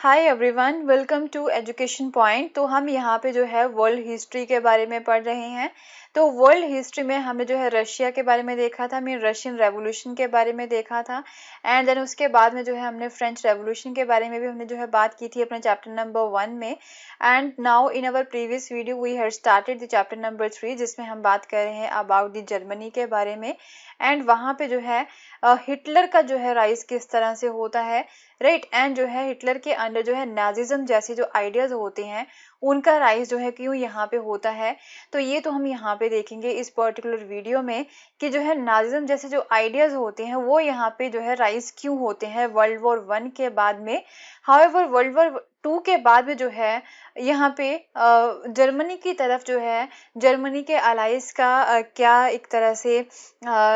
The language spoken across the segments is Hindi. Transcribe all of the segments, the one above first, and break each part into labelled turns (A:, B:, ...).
A: Hi everyone, welcome to education point. तो हम यहाँ पे जो है वर्ल्ड हिस्ट्री के बारे में पढ़ रहे हैं। तो वर्ल्ड हिस्ट्री में हमने जो है रशिया के बारे में देखा था, मीन रशियन रेवोल्यूशन के बारे में देखा था। एंड देन उसके बाद में जो है हमने फ्रेंच रेवोल्यूशन के बारे में भी हमने जो है बात की थी अपने चैप्टर नंबर 1 में। And now in our previous video we had started the chapter number 3, जिसमें हम बात कर रहे हैं अबाउट द जर्मनी के बारे में। एंड वहाँ पे जो है हिटलर का जो है राइज किस तरह से होता है, राइट। एंड जो है हिटलर के अंडर जो है नाजिज्म जैसे जो आइडियाज होते हैं उनका राइज जो है क्यों यहाँ पे होता है। तो ये तो हम यहाँ पे देखेंगे इस पर्टिकुलर वीडियो में कि जो है नाजिज्म जैसे जो आइडियाज होते हैं वो यहाँ पे जो है राइज क्यों होते हैं वर्ल्ड वॉर 1 के बाद में। हाउएवर वर्ल्ड वॉर 2 के बाद में जो है यहाँ पे जर्मनी की तरफ जो है जर्मनी के अलाइज का क्या एक तरह से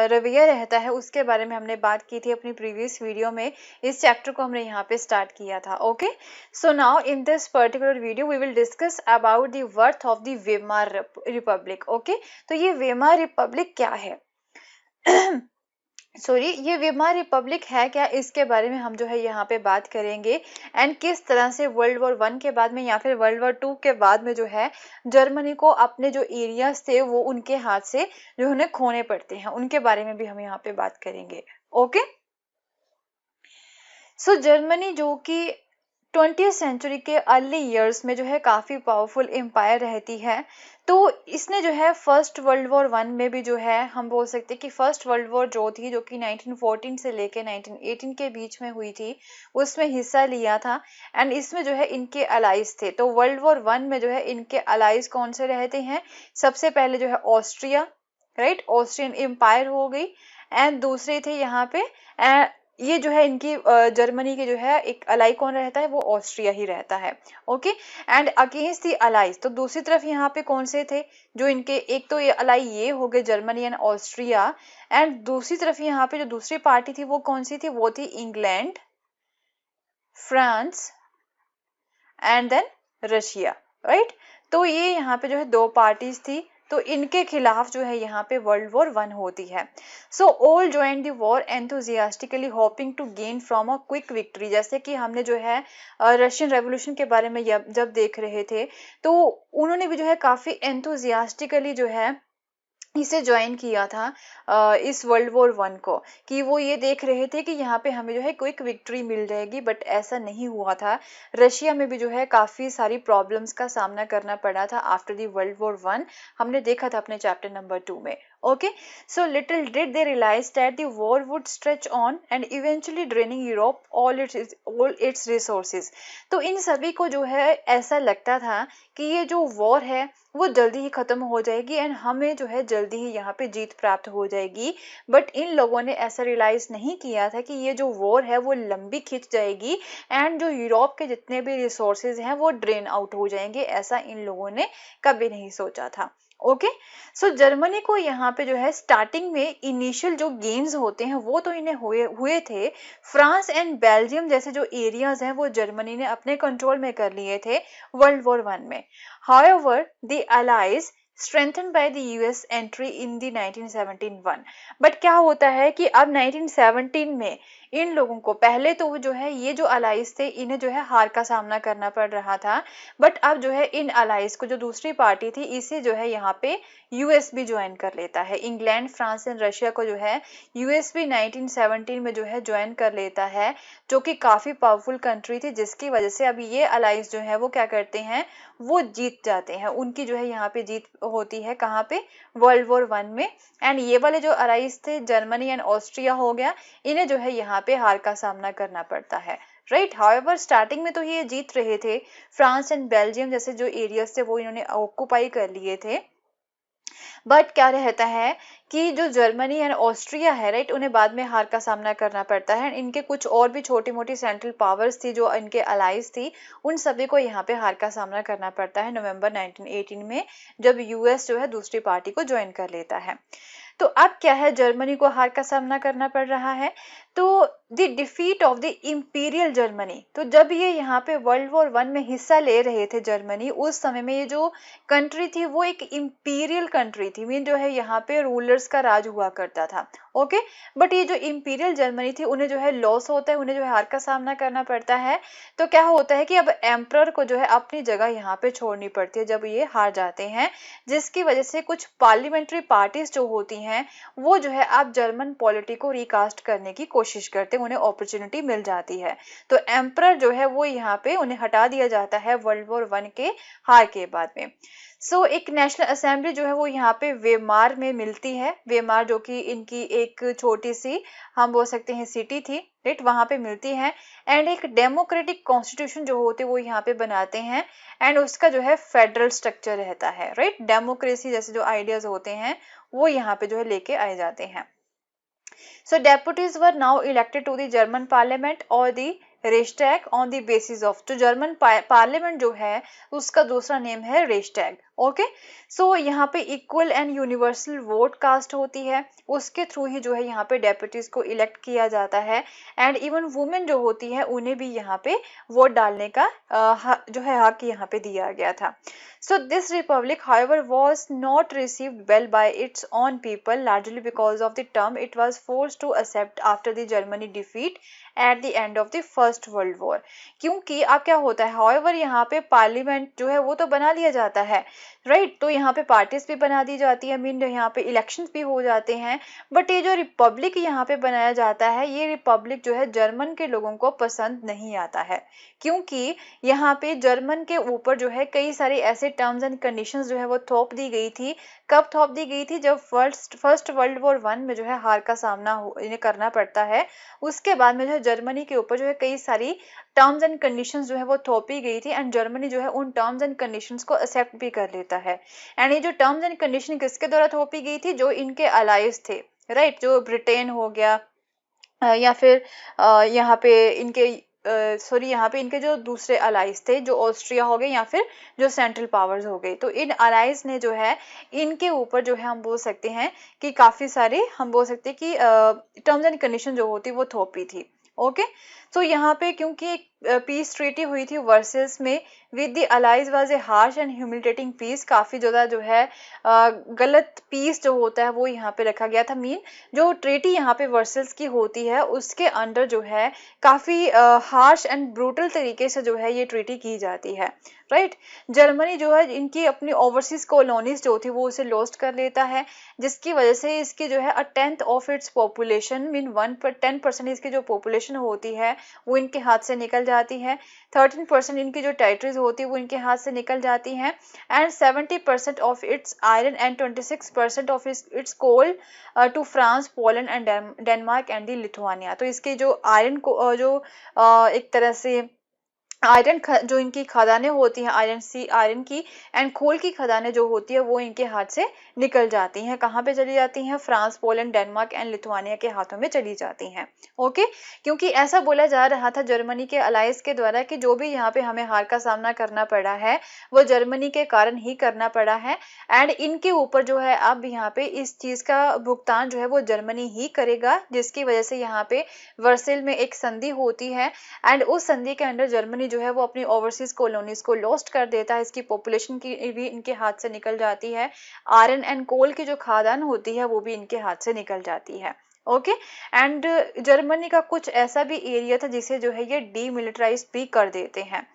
A: रवैया रहता है उसके बारे में हमने बात की थी अपनी प्रीवियस वीडियो में। इस चैप्टर को हमने यहाँ पे स्टार्ट किया था। Okay, so now in this particular video we will discuss about the birth of the Weimar republic. Okay, तो ये वेमार रिपब्लिक क्या है सॉरी, ये वेमार रिपब्लिक है क्या, इसके बारे में हम जो है यहाँ पे बात करेंगे। एंड किस तरह से वर्ल्ड वॉर 1 के बाद में या फिर वर्ल्ड वॉर 2 के बाद में जो है जर्मनी को अपने जो एरियाज थे वो उनके हाथ से जो उन्हें खोने पड़ते हैं, उनके बारे में भी हम यहाँ पे बात करेंगे। ओके, सो जर्मनी जो कि 20th सेंचुरी के अर्ली इयर्स में जो है काफ़ी पावरफुल एम्पायर रहती है। तो इसने जो है फर्स्ट वर्ल्ड वॉर 1 में भी जो है हम बोल सकते हैं कि फर्स्ट वर्ल्ड वॉर जो थी जो कि 1914 से लेके 1918 के बीच में हुई थी उसमें हिस्सा लिया था। एंड इसमें जो है इनके अलाइज थे। तो वर्ल्ड वॉर 1 में जो है इनके अलाइज कौन से रहते हैं, सबसे पहले जो है ऑस्ट्रिया, राइट, ऑस्ट्रियन एम्पायर हो गई। एंड दूसरे थे यहाँ पे ये जो है इनकी जर्मनी के जो है एक अलाई कौन रहता है, वो ऑस्ट्रिया ही रहता है। Okay, and against the allies, तो दूसरी तरफ यहाँ पे कौन से थे जो इनके, एक तो ये अलाई ये हो गए जर्मनी एंड ऑस्ट्रिया, एंड दूसरी तरफ यहाँ पे जो दूसरी पार्टी थी वो कौन सी थी, वो थी England, France and then Russia, right. तो ये यहाँ पे जो है दो पार्टीज थी, तो इनके खिलाफ जो है यहाँ पे वर्ल्ड वॉर 1 होती है। So all join the war enthusiastically hoping to gain from a quick victory. जैसे कि हमने जो है रशियन रेवोल्यूशन के बारे में जब देख रहे थे तो उन्होंने भी जो है काफी एंथुजियास्टिकली जो है इसे ज्वाइन किया था इस वर्ल्ड वॉर 1 को, कि वो ये देख रहे थे कि यहाँ पे हमें जो है क्विक विक्ट्री मिल जाएगी, बट ऐसा नहीं हुआ था। रशिया में भी जो है काफ़ी सारी प्रॉब्लम्स का सामना करना पड़ा था आफ्टर दी वर्ल्ड वॉर 1, हमने देखा था अपने चैप्टर नंबर 2 में। Okay, so little did they realize that the war would stretch on and eventually draining Europe all its resources. तो इन सभी को जो है ऐसा लगता था कि ये जो वॉर है वो जल्दी ही खत्म हो जाएगी एंड हमें जो है जल्दी ही यहाँ पे जीत प्राप्त हो जाएगी। बट इन लोगों ने ऐसा रियलाइज नहीं किया था कि ये जो वॉर है वो लंबी खिंच जाएगी एंड जो यूरोप के जितने भी रिसोर्सेज हैं वो ड्रेन आउट हो जाएंगे, ऐसा इन लोगों ने कभी नहीं सोचा था। ओके, सो जर्मनी को यहाँ पे जो है स्टार्टिंग में इनिशियल जो गेन्स होते हैं वो तो इन्हें हुए थे। फ्रांस एंड बेल्जियम जैसे जो एरियाज हैं वो जर्मनी ने अपने कंट्रोल में कर लिए थे वर्ल्ड वॉर 1 में। However, the Allies strengthened by the US entry in the 1917 but क्या होता है कि अब 1917 में इन लोगों को, पहले तो जो है ये जो अलाइज थे इन्हें जो है हार का सामना करना पड़ रहा था, बट अब जो है इन अलाइज को, जो दूसरी पार्टी थी, इसे जो है यहाँ पे यूएस भी ज्वाइन कर लेता है। इंग्लैंड, फ्रांस एंड रशिया को जो है यूएस भी 1917 में जो है ज्वाइन कर लेता है, जो कि काफी पावरफुल कंट्री थी, जिसकी वजह से अभी ये अलाइज जो है वो क्या करते हैं, वो जीत जाते हैं। उनकी जो है यहाँ पे जीत होती है कहाँ पे, वर्ल्ड वॉर 1 में। एंड ये वाले जो अलाइज थे जर्मनी एंड ऑस्ट्रिया हो गया, इन्हें जो है यहाँ पे हार का सामना करना पड़ता है, राइट। हाउएवर स्टार्टिंग में तो ये जीत रहे थे, फ्रांस एंड बेल्जियम जैसे जो एरियाज थे वो इन्होंने ऑक्युपाई कर लिए थे। बट क्या रहता है कि जो जर्मनी एंड ऑस्ट्रिया है, राइट, उन्हें बाद में हार का सामना करना पड़ता है। इनके कुछ और भी छोटी मोटी सेंट्रल पावर्स थी जो इनके अलाइज थी, उन सभी को यहाँ पे हार का सामना करना पड़ता है नवंबर 1918 में, जब यूएस जो है दूसरी पार्टी को ज्वाइन कर लेता है। तो अब क्या है, जर्मनी को हार का सामना करना पड़ रहा है। तो the defeat of the imperial Germany, तो जब ये यहाँ पे वर्ल्ड वॉर वन में हिस्सा ले रहे थे जर्मनी, उस समय में ये जो कंट्री थी वो एक इंपीरियल कंट्री थी, मीन जो है यहाँ पे रूलर्स का राज हुआ करता था। ओके, बट ये जो इंपीरियल जर्मनी थी उन्हें जो है लॉस होता है, उन्हें जो है हार का सामना करना पड़ता है। तो क्या होता है कि अब एम्परर को जो है अपनी जगह यहाँ पे छोड़नी पड़ती है जब ये हार जाते हैं, जिसकी वजह से कुछ पार्लियामेंट्री पार्टीज जो होती हैं वो जो है अब जर्मन पॉलिटी को रिकास्ट करने की कोशिश करते हैं, उन्हें अपॉर्चुनिटी मिल जाती है। तो एम्परर जो है वो यहाँ पे उन्हें हटा दिया जाता है वर्ल्ड वॉर वन के हार के बाद में। एक नेशनल असेंबली जो है वो यहाँ पे वेमार में मिलती है, वेमार जो कि इनकी एक छोटी सी हम बोल सकते हैं सिटी थी, राइट, वहां पे मिलती है। एंड एक डेमोक्रेटिक कॉन्स्टिट्यूशन जो होते वो यहाँ पे बनाते हैं, एंड उसका जो है फेडरल स्ट्रक्चर रहता है, राइट, डेमोक्रेसी जैसे जो आइडियाज होते हैं वो यहाँ पे जो है लेके आए जाते हैं। So deputies were now elected to the German parliament or the Reichstag on the basis of, जो जर्मन पार्लियामेंट जो है उसका दूसरा नेम है रेस्टैग। ओके, सो यहाँ पे equal and universal vote cast होती है, उसके थ्रू ही जो है यहाँ पे डेप्यूटीज को इलेक्ट किया जाता है। एंड इवन वुमेन जो होती है उन्हें भी यहाँ पे वोट डालने का जो है हक यहाँ पे दिया गया था। So this republic, however, was not received well by its own people, largely because of the term it was forced to accept after the Germany defeat at the end of the First World War। क्योंकि अब क्या होता है, however यहाँ पे पार्लियामेंट जो है वो तो बना लिया जाता है, राइट, तो यहाँ पे पार्टीज भी बना दी जाती है, मीन यहाँ पे इलेक्शंस भी हो जाते हैं, बट ये जो रिपब्लिक यहाँ पे बनाया जाता है ये रिपब्लिक जो है जर्मन के लोगों को पसंद नहीं आता है, क्योंकि यहाँ पे जर्मन के ऊपर जो है कई सारे ऐसे टर्म्स एंड कंडीशंस जो है वो थोप दी गई थी। कब थोप दी गई थी, जब फर्स्ट वर्ल्ड वॉर वन में जो है हार का सामना इन्हें करना पड़ता है, उसके बाद में जो है जर्मनी के ऊपर जो है कई सारी टर्म्स एंड कंडीशंस जो है वो थोपी गई थी, एंड जर्मनी जो है उन टर्म्स एंड कंडीशंस को एक्सेप्ट भी कर लेता है। एंड ये जो टर्म्स एंड कंडीशन किसके द्वारा थोपी गई थी, जो इनके अलाइज थे, राइट, जो ब्रिटेन हो गया या फिर यहाँ पे इनके यहाँ पे इनके जो दूसरे अलाइज थे, जो ऑस्ट्रिया हो गए या फिर जो सेंट्रल पावर्स हो गए, तो इन अलाइज ने जो है इनके ऊपर जो है हम बोल सकते हैं कि काफी सारे हम बोल सकते हैं कि टर्म्स एंड कंडीशन जो होती वो थोपी थी। ओके, तो यहाँ पे क्योंकि एक पीस ट्रीटी हुई थी वर्सेस में with the allies was a harsh and humiliating peace, काफी ज्यादा जो है गलत पीस जो होता है वो यहाँ पे रखा गया था, मीन जो ट्रीटी यहाँ पे वर्सेस की होती है उसके अंडर जो है काफी हार्श एंड ब्रूटल तरीके से जो है ये ट्रीटी की जाती है, राइट। जर्मनी जो है इनकी अपनी ओवरसीज कॉलोनीज जो थी वो उसे लॉस्ट कर लेता है, जिसकी वजह से इसकी जो है 1/10 ऑफ इट्स पॉपुलेशन मीन 10% इसकी जो पॉपुलेशन होती है वो इनके हाथ से निकल जाती है, 13% इनकी जो टेरिटरीज होती है वो इनके हाथ से निकल जाती हैं, and 70% of its iron and 26% of its coal to France, Poland and Denmark and the Lithuania. तो इसके जो आयरन को जो एक तरह से आयरन जो इनकी खदानें होती हैं आयरन की एंड कोल की खदानें जो होती है वो इनके हाथ से निकल जाती हैं, कहाँ पे चली जाती हैं, France, Poland, Denmark and Lithuania के हाथों में चली जाती हैं। ओके, क्योंकि ऐसा बोला जा रहा था जर्मनी के अलाइज के द्वारा कि जो भी यहाँ पे हमें हार का सामना करना पड़ा है वो जर्मनी के कारण ही करना पड़ा है, एंड इनके ऊपर जो है अब यहाँ पे इस चीज का भुगतान जो है वो जर्मनी ही करेगा, जिसकी वजह से यहाँ पे वर्सेल में एक संधि होती है, एंड उस संधि के अंदर जर्मनी जो है वो अपनी ओवरसीज कॉलोनीज को लॉस्ट कर देता है, इसकी पॉपुलेशन की भी इनके हाथ से निकल जाती है, आयरन एंड कोल की जो खादान होती है वो भी इनके हाथ से निकल जाती है। ओके, एंड जर्मनी का कुछ ऐसा भी एरिया था जिसे जो है ये डीमिलिटराइज भी कर देते हैं,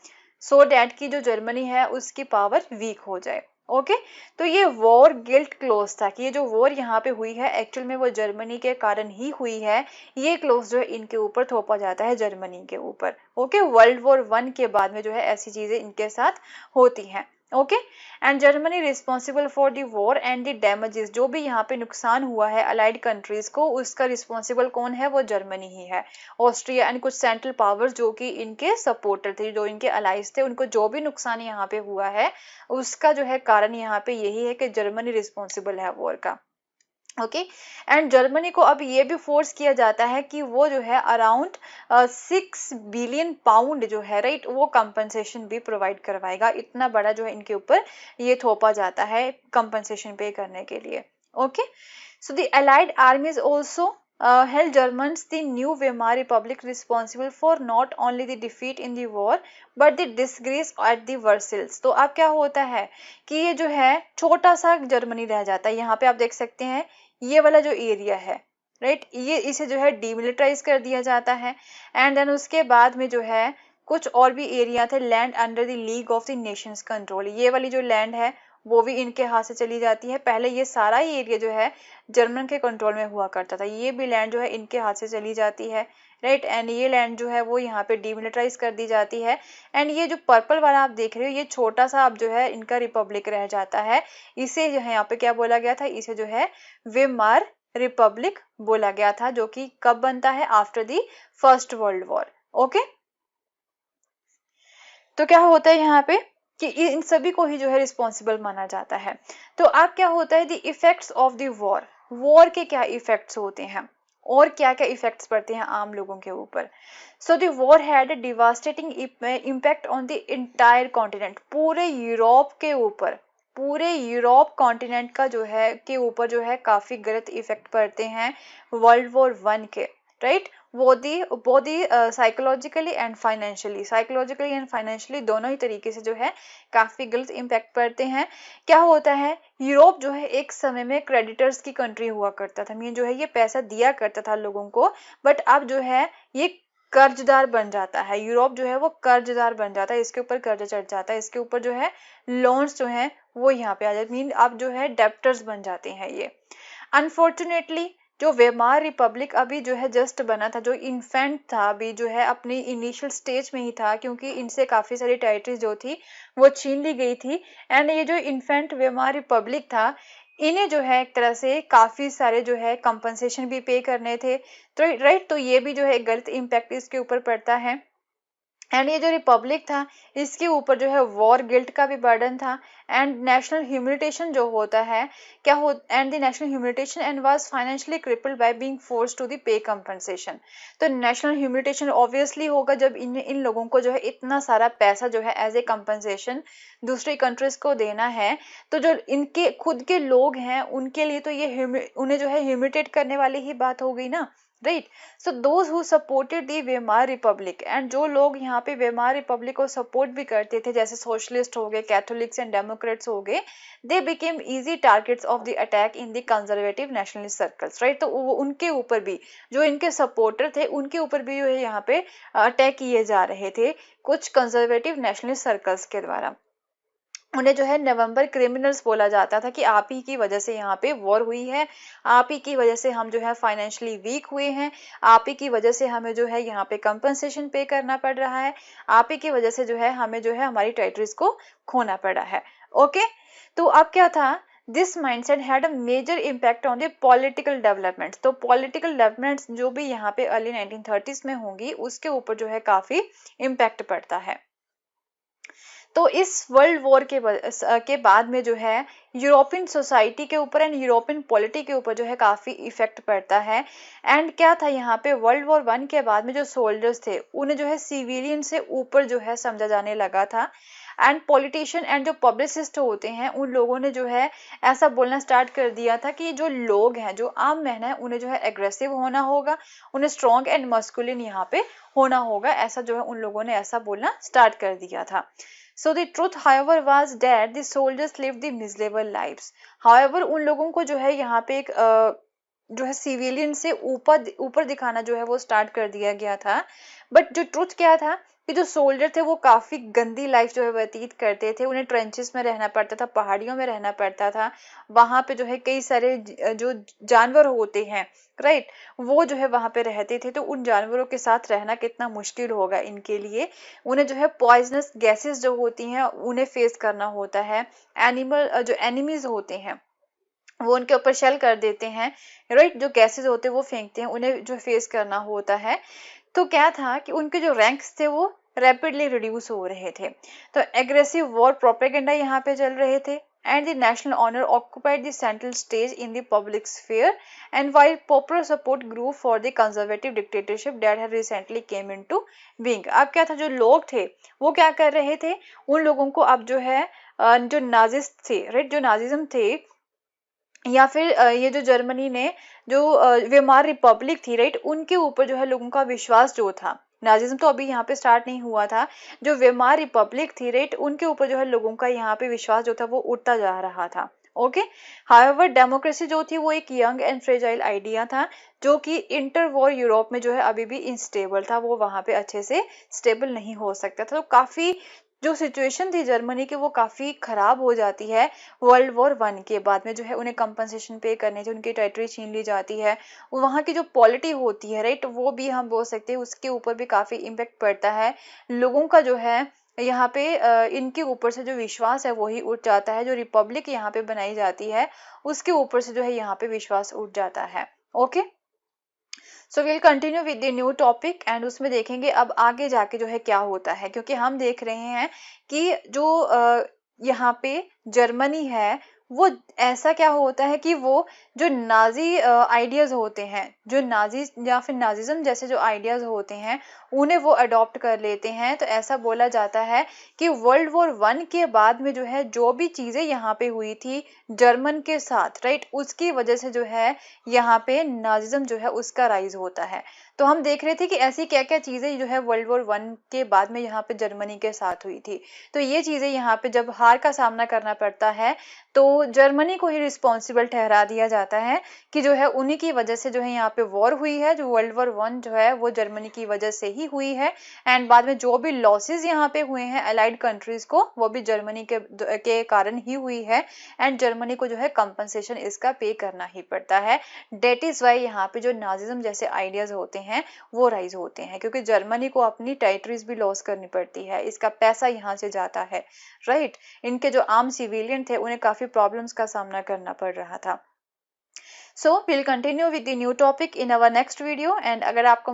A: सो डैट की जो जर्मनी है उसकी पावर वीक हो जाए। ओके, तो ये वॉर गिल्ट क्लोज था कि ये जो वॉर यहाँ पे हुई है एक्चुअल में वो जर्मनी के कारण ही हुई है, ये क्लोज जो है इनके ऊपर थोपा जाता है जर्मनी के ऊपर। ओके, वर्ल्ड वॉर वन के बाद में जो है ऐसी चीजें इनके साथ होती हैं। Okay, and Germany responsible for the war and the damages, जो भी यहाँ पे नुकसान हुआ है अलाइड कंट्रीज को उसका रिस्पॉन्सिबल कौन है, वो जर्मनी ही है। ऑस्ट्रिया एंड कुछ सेंट्रल पावर्स जो कि इनके सपोर्टर थे, जो इनके अलाइज थे, उनको जो भी नुकसान यहाँ पे हुआ है उसका जो है कारण यहाँ पे यही है कि जर्मनी रिस्पॉन्सिबल है वॉर का। ओके, एंड जर्मनी को अब ये भी फोर्स किया जाता है कि वो जो है अराउंड 6 बिलियन पाउंड जो है, राइट, वो कंपनसेशन भी प्रोवाइड करवाएगा, इतना बड़ा जो है इनके ऊपर ये थोपा जाता है कंपनसेशन पे करने के लिए। Okay, so the allied आर्मीज also held Germans the new Weimar Republic responsible for not only the defeat in the war but the disgrace at the Versailles। तो अब क्या होता है कि ये जो है छोटा सा जर्मनी रह जाता है। यहाँ पे आप देख सकते हैं ये वाला जो एरिया है, राइट, ये इसे जो है डीमिलिटराइज कर दिया जाता है। एंड देन उसके बाद में जो है कुछ और भी एरिया थे land under the league of the Nations control. ये वाली जो लैंड है वो भी इनके हाथ से चली जाती है। पहले ये सारा ही एरिया जो है जर्मन के कंट्रोल में हुआ करता था, ये भी लैंड जो है इनके हाथ से चली जाती है, राइट। एंड ये लैंड जो है वो यहाँ पे डीमिलिटराइज कर दी जाती है। एंड ये जो पर्पल वाला आप देख रहे हो ये छोटा सा अब जो है इनका रिपब्लिक रह जाता है। इसे जो है यहाँ पे क्या बोला गया था, इसे जो है वेमार रिपब्लिक बोला गया था, जो कि कब बनता है, after the first world war. Okay, तो क्या होता है यहाँ पे कि इन सभी को ही जो है रिस्पॉन्सिबल माना जाता है। तो अब क्या होता है, the effects of the war, war के क्या इफेक्ट्स होते हैं और क्या क्या इफेक्ट्स पड़ते हैं आम लोगों के ऊपर। So the war had a devastating impact on the entire continent, पूरे यूरोप के ऊपर, पूरे यूरोप कॉन्टिनेंट का जो है के ऊपर जो है काफी गलत इफेक्ट पड़ते हैं वर्ल्ड वॉर 1 के, राइट। वो दी साइकोलॉजिकली एंड फाइनेंशियली दोनों ही तरीके से जो है काफी गलत इम्पैक्ट पड़ते हैं। क्या होता है, यूरोप जो है एक समय में क्रेडिटर्स की कंट्री हुआ करता था, मीन जो है ये पैसा दिया करता था लोगों को, बट अब जो है ये कर्जदार बन जाता है। यूरोप जो है वो कर्जदार बन जाता है, इसके ऊपर कर्जा चढ़ जाता है, इसके ऊपर जो है लोन्स जो है वो यहाँ पे आ जाते, मीन अब जो है डेप्टर्स बन जाते हैं ये। अनफॉर्चुनेटली जो वेमार रिपब्लिक अभी जो है जस्ट बना था, जो इन्फेंट था, अभी जो है अपनी इनिशियल स्टेज में ही था, क्योंकि इनसे काफी सारी टेरिटरीज जो थी वो छीन ली गई थी। एंड ये जो इन्फेंट वेमार रिपब्लिक था, इन्हें जो है एक तरह से काफी सारे जो है कंपनसेशन भी पे करने थे, तो राइट, तो ये भी जो है गलत इम्पैक्ट इसके ऊपर पड़ता है। एंड ये जो रिपब्लिक था इसके ऊपर जो है वॉर गिल्ट का भी बर्डन था। एंड नेशनल ह्यूमिलिटेशन जो होता है क्या हो, and the national humiliation and was financially crippled by being forced to the pay compensation. तो नेशनल ह्यूमिलिटेशन ऑब्वियसली होगा जब इन लोगों को जो है इतना सारा पैसा जो है एज ए कंपनसेशन दूसरी कंट्रीज को देना है, तो जो इनके खुद के लोग हैं उनके लिए तो ये उन्हें जो है ह्यूमिलिटेट करने वाली ही बात हो गई ना, right. So those who supported the Weimar Republic, and जो लोग यहाँ पे वेमार रिपब्लिक को सपोर्ट भी करते थे, जैसे सोशलिस्ट हो गए, कैथोलिक्स एंड डेमोक्रेट्स हो गए, they became easy targets of the attack in the conservative nationalist circles, right. तो उनके ऊपर भी, जो इनके सपोर्टर थे उनके ऊपर भी जो है यहाँ पे अटैक किए जा रहे थे कुछ कंजर्वेटिव नेशनलिस्ट सर्कल्स के द्वारा। उन्हें जो है नवंबर क्रिमिनल्स बोला जाता था कि आप ही की वजह से यहाँ पे वॉर हुई है, आप ही की वजह से हम जो है फाइनेंशियली वीक हुए हैं, आप ही की वजह से हमें जो है यहाँ पे कंपनसेशन पे करना पड़ रहा है, आप ही की वजह से जो है हमें जो है हमारी टेरिटरीज को खोना पड़ा है। ओके, तो अब क्या था, this mindset had a major impact on the political developments. तो पॉलिटिकल डेवलपमेंट्स जो भी यहाँ पे अर्ली 1930s में होंगी उसके ऊपर जो है काफी इम्पैक्ट पड़ता है। तो इस वर्ल्ड वॉर के बाद में जो है यूरोपियन सोसाइटी के ऊपर एंड यूरोपियन पॉलिटी के ऊपर जो है काफी इफेक्ट पड़ता है। एंड क्या था, यहाँ पे वर्ल्ड वॉर 1 के बाद में जो सोल्जर्स थे उन्हें जो है सिविलियन से ऊपर जो है समझा जाने लगा था। एंड पॉलिटिशियन एंड जो पब्लिसिस्ट होते हैं उन लोगों ने जो है ऐसा बोलना स्टार्ट कर दिया था कि जो लोग हैं, जो आम महन है, उन्हें जो है एग्रेसिव होना होगा, उन्हें स्ट्रॉन्ग एंड मस्कुलिन यहाँ पे होना होगा, ऐसा जो है उन लोगों ने ऐसा बोलना स्टार्ट कर दिया था। So the truth, however, was that the soldiers lived the miserable lives. However, उन लोगों को जो है यहाँ पे एक जो है सिविलियन से ऊपर दिखाना जो है वो स्टार्ट कर दिया गया था। बट जो ट्रुथ क्या था कि जो सोल्जर थे वो काफी गंदी लाइफ जो है व्यतीत करते थे, उन्हें ट्रेंचेस में रहना पड़ता था, पहाड़ियों में रहना पड़ता था, वहां पे जो है कई सारे जो जानवर होते हैं, राइट, वो जो है वहां पे रहते थे, तो उन जानवरों के साथ रहना कितना मुश्किल होगा इनके लिए। उन्हें जो है पॉइजनस गैसेस जो होती हैं उन्हें फेस करना होता है, एनिमल जो एनिमीज होते हैं वो उनके ऊपर शेल कर देते हैं, राइट, जो गैसेस होते हैं वो फेंकते हैं, उन्हें जो फेस करना होता है। तो क्या था कि उनके जो रैंक्स थे वो रैपिडली रिड्यूस हो रहे थे। तो एग्रेसिव वॉर प्रोपेगेंडा यहाँ पे चल रहे थे, and the national honor occupied the central stage in the public sphere, and while popular support grew for the conservative dictatorship that had recently came into being। अब क्या था, जो लोग थे वो क्या कर रहे थे, उन लोगों को अब जो है जो नाजिस्ट थे, राइट, जो नाजिज्म थे, या फिर ये जो जर्मनी ने जो वेमार रिपब्लिक थी, राइट, उनके ऊपर जो है लोगों का विश्वास जो था, नाजिज्म तो अभी यहाँ पे स्टार्ट नहीं हुआ था, जो वेमार रिपब्लिक थी, राइट, उनके ऊपर जो है लोगों का यहाँ पे विश्वास जो था वो उठता जा रहा था। ओके, हाउएवर डेमोक्रेसी जो थी वो एक यंग एंड फ्रेजाइल आइडिया था, जो कि इंटर वॉर यूरोप में जो है अभी भी इनस्टेबल था, वो वहां पे अच्छे से स्टेबल नहीं हो सकता था। तो काफी जो सिचुएशन थी जर्मनी की वो काफी खराब हो जाती है वर्ल्ड वॉर 1 के बाद में, जो है उन्हें कंपनसेशन पे करने से उनकी टेरिटरी छीन ली जाती है, वहाँ की जो पॉलिटी होती है, राइट, वो भी हम बोल सकते हैं उसके ऊपर भी काफी इम्पेक्ट पड़ता है। लोगों का जो है यहाँ पे इनके ऊपर से जो विश्वास है वही उठ जाता है, जो रिपब्लिक यहाँ पे बनाई जाती है उसके ऊपर से जो है यहाँ पे विश्वास उठ जाता है। Okay, so will continue with the new topic and उसमें देखेंगे अब आगे जाके जो है क्या होता है, क्योंकि हम देख रहे हैं कि जो यहाँ पे जर्मनी है वो ऐसा क्या होता है कि वो जो नाजी आइडियाज होते हैं, जो नाजी या फिर नाजिज्म जैसे जो आइडियाज होते हैं उन्हें वो अडॉप्ट कर लेते हैं। तो ऐसा बोला जाता है कि वर्ल्ड वॉर 1 के बाद में जो है जो भी चीजें यहाँ पे हुई थी जर्मन के साथ, राइट, उसकी वजह से जो है यहाँ पे नाजिज्म जो है उसका राइज होता है। तो हम देख रहे थे कि ऐसी क्या क्या चीजें जो है वर्ल्ड वॉर 1 के बाद में यहाँ पे जर्मनी के साथ हुई थी। तो ये चीजें यहाँ पे जब हार का सामना करना पड़ता है तो जर्मनी को ही रिस्पॉन्सिबल ठहरा दिया जाता है कि जो है उन्हीं की वजह से जो है यहाँ पे वॉर हुई है, जो वर्ल्ड वॉर 1 जो है वो जर्मनी की वजह से ही हुई है। एंड बाद में जो भी लॉसेस यहाँ पे हुए हैं अलाइड कंट्रीज को वो भी जर्मनी के कारण ही हुई है, एंड जर्मनी को जो है कंपनसेशन इसका पे करना ही पड़ता है। डेट इज वाई यहाँ पे जो नाजिज्म जैसे आइडियाज होते हैं वो राइज होते हैं, क्योंकि जर्मनी को अपनी टेरिटरीज भी लॉस करनी पड़ती है, इसका पैसा यहाँ से जाता है, राइट। इनके जो आम सिविलियन थे उन्हें काफी प्रॉब्लम्स का सामना करना पड़ रहा था। So will continue with the new topic in our next video, and अगर आपको